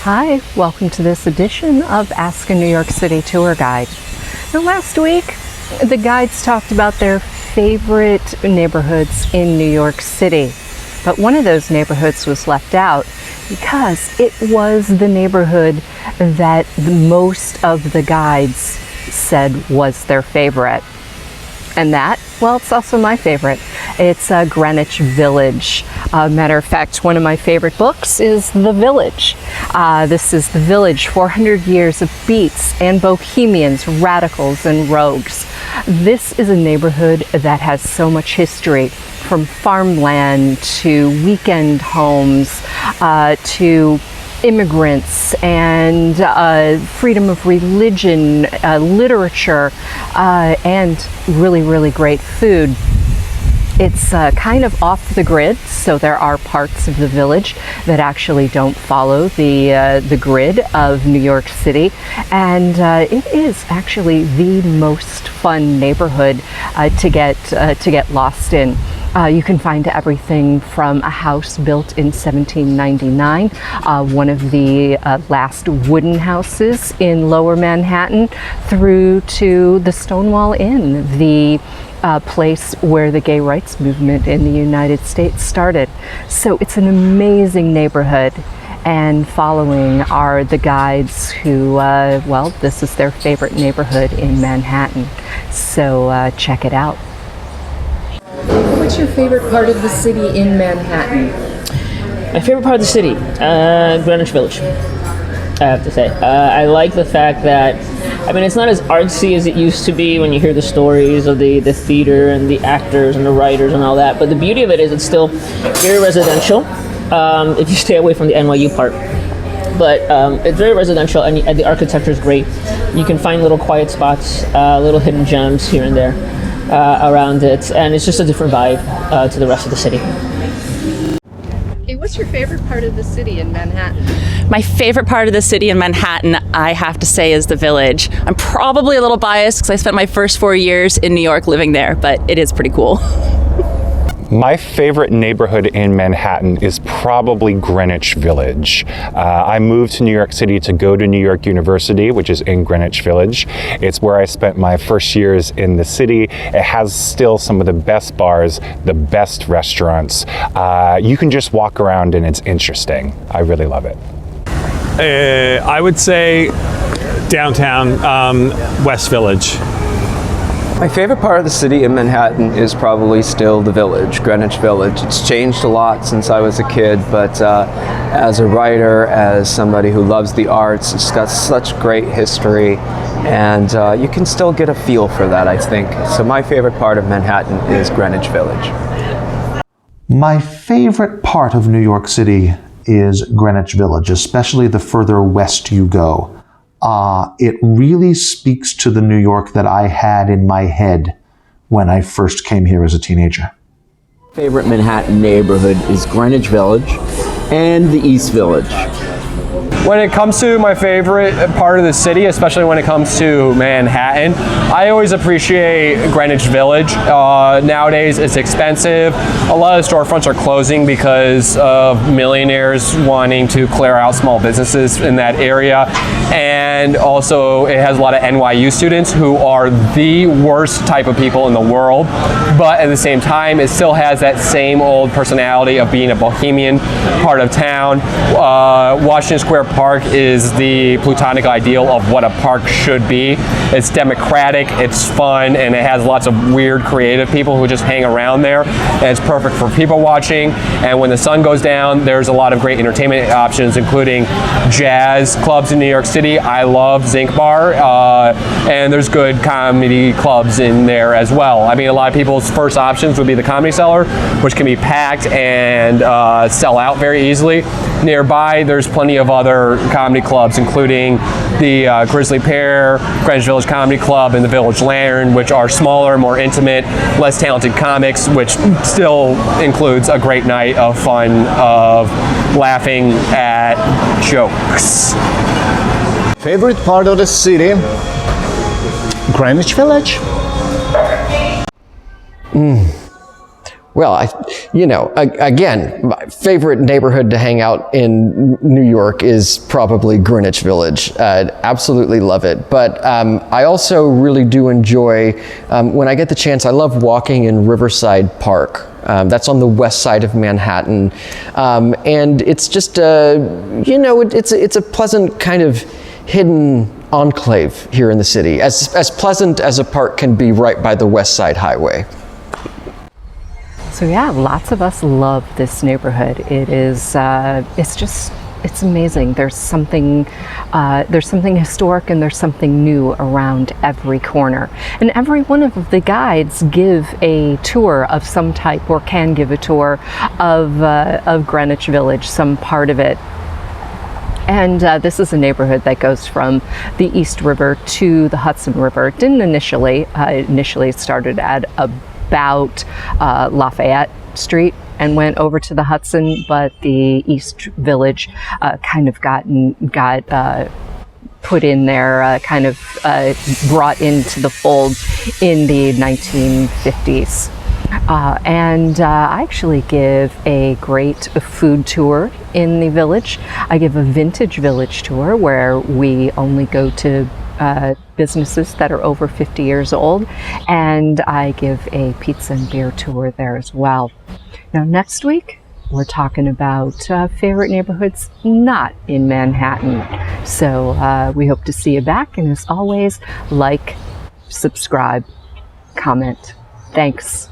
Hi, welcome to this edition of Ask a New York City Tour Guide. Now, last week, the guides talked about their favorite neighborhoods in New York City, but one of those neighborhoods was left out because it was the neighborhood that most of the guides said was their favorite. And that, well, it's also my favorite. It's Greenwich Village. Matter of fact, one of my favorite books is The Village. This is The Village, 400 Years of Beats and Bohemians, Radicals, and Rogues. This is a neighborhood that has so much history, from farmland to weekend homes to immigrants and freedom of religion, literature, and really great food. It's kind of off the grid, so there are parts of the village that actually don't follow the grid of New York City, and it is actually the most fun neighborhood to get lost in. You can find everything from a house built in 1799, one of the last wooden houses in Lower Manhattan, through to the Stonewall Inn, the place where the gay rights movement in the United States started. So it's an amazing neighborhood, and following are the guides who, well, this is their favorite neighborhood in Manhattan. So check it out. What's your favorite part of the city in Manhattan? My favorite part of the city, Greenwich Village, I have to say. I like the fact that, I mean, it's not as artsy as it used to be when you hear the stories of the theater and the actors and the writers and all that, but the beauty of it is it's still very residential, if you stay away from the NYU part. But it's very residential, and the architecture is great. You can find little quiet spots, little hidden gems here and there around it, and it's just a different vibe to the rest of the city. Hey, what's your favorite part of the city in Manhattan? My favorite part of the city in Manhattan, I have to say, is the Village. I'm probably a little biased because I spent my first 4 years in New York living there, but it is pretty cool. My favorite neighborhood in Manhattan is probably Greenwich Village. I moved to New York City to go to New York University, which is in Greenwich Village. It's where I spent my first years in the city. It has still some of the best bars, the best restaurants. You can just walk around and it's interesting. I really love it. I would say downtown West Village. My favorite part of the city in Manhattan is probably still the Village, Greenwich Village. It's changed a lot since I was a kid, but as a writer, as somebody who loves the arts, it's got such great history, and you can still get a feel for that, I think. So my favorite part of Manhattan is Greenwich Village. My favorite part of New York City is Greenwich Village, especially the further west you go. It really speaks to the New York that I had in my head when I first came here as a teenager. Favorite Manhattan neighborhood is Greenwich Village and the East Village. When it comes to my favorite part of the city, especially when it comes to Manhattan, I always appreciate Greenwich Village. Nowadays it's expensive. A lot of the storefronts are closing because of millionaires wanting to clear out small businesses in that area. And also it has a lot of NYU students who are the worst type of people in the world. But at the same time, it still has that same old personality of being a bohemian part of town. Washington Square Park is the plutonic ideal of what a park should be. It's democratic, it's fun, and it has lots of weird creative people who just hang around there. And it's perfect for people watching. And when the sun goes down, there's a lot of great entertainment options, including jazz clubs in New York City. I love Zinc Bar, and there's good comedy clubs in there as well. I mean, a lot of people's first options would be the Comedy Cellar, which can be packed and sell out very easily. Nearby, there's plenty of other comedy clubs, including the Grizzly Pear, Greenwich Village Comedy Club, and the Village Lantern, which are smaller, more intimate, less talented comics, which still includes a great night of fun, of laughing at jokes. Favorite part of the city? Greenwich Village. Well, again, my favorite neighborhood to hang out in New York is probably Greenwich Village. Absolutely love it. But I also really do enjoy, when I get the chance, I love walking in Riverside Park. That's on the west side of Manhattan. And it's just, it's a pleasant kind of hidden enclave here in the city, as pleasant as a park can be right by the West Side Highway. So yeah, lots of us love this neighborhood. It is, it's amazing. There's something historic and there's something new around every corner. And every one of the guides give a tour of some type, or can give a tour of Greenwich Village, some part of it. And this is a neighborhood that goes from the East River to the Hudson River. It didn't initially. It started at about Lafayette Street and went over to the Hudson, but the East Village kind of got put in there, brought into the fold in the 1950s. And I actually give a great food tour in the village. I give a vintage village tour where we only go to businesses that are over 50 years old, and I give a pizza and beer tour there as well. Now next week we're talking about favorite neighborhoods not in Manhattan. So we hope to see you back, and as always, like, subscribe, comment. Thanks.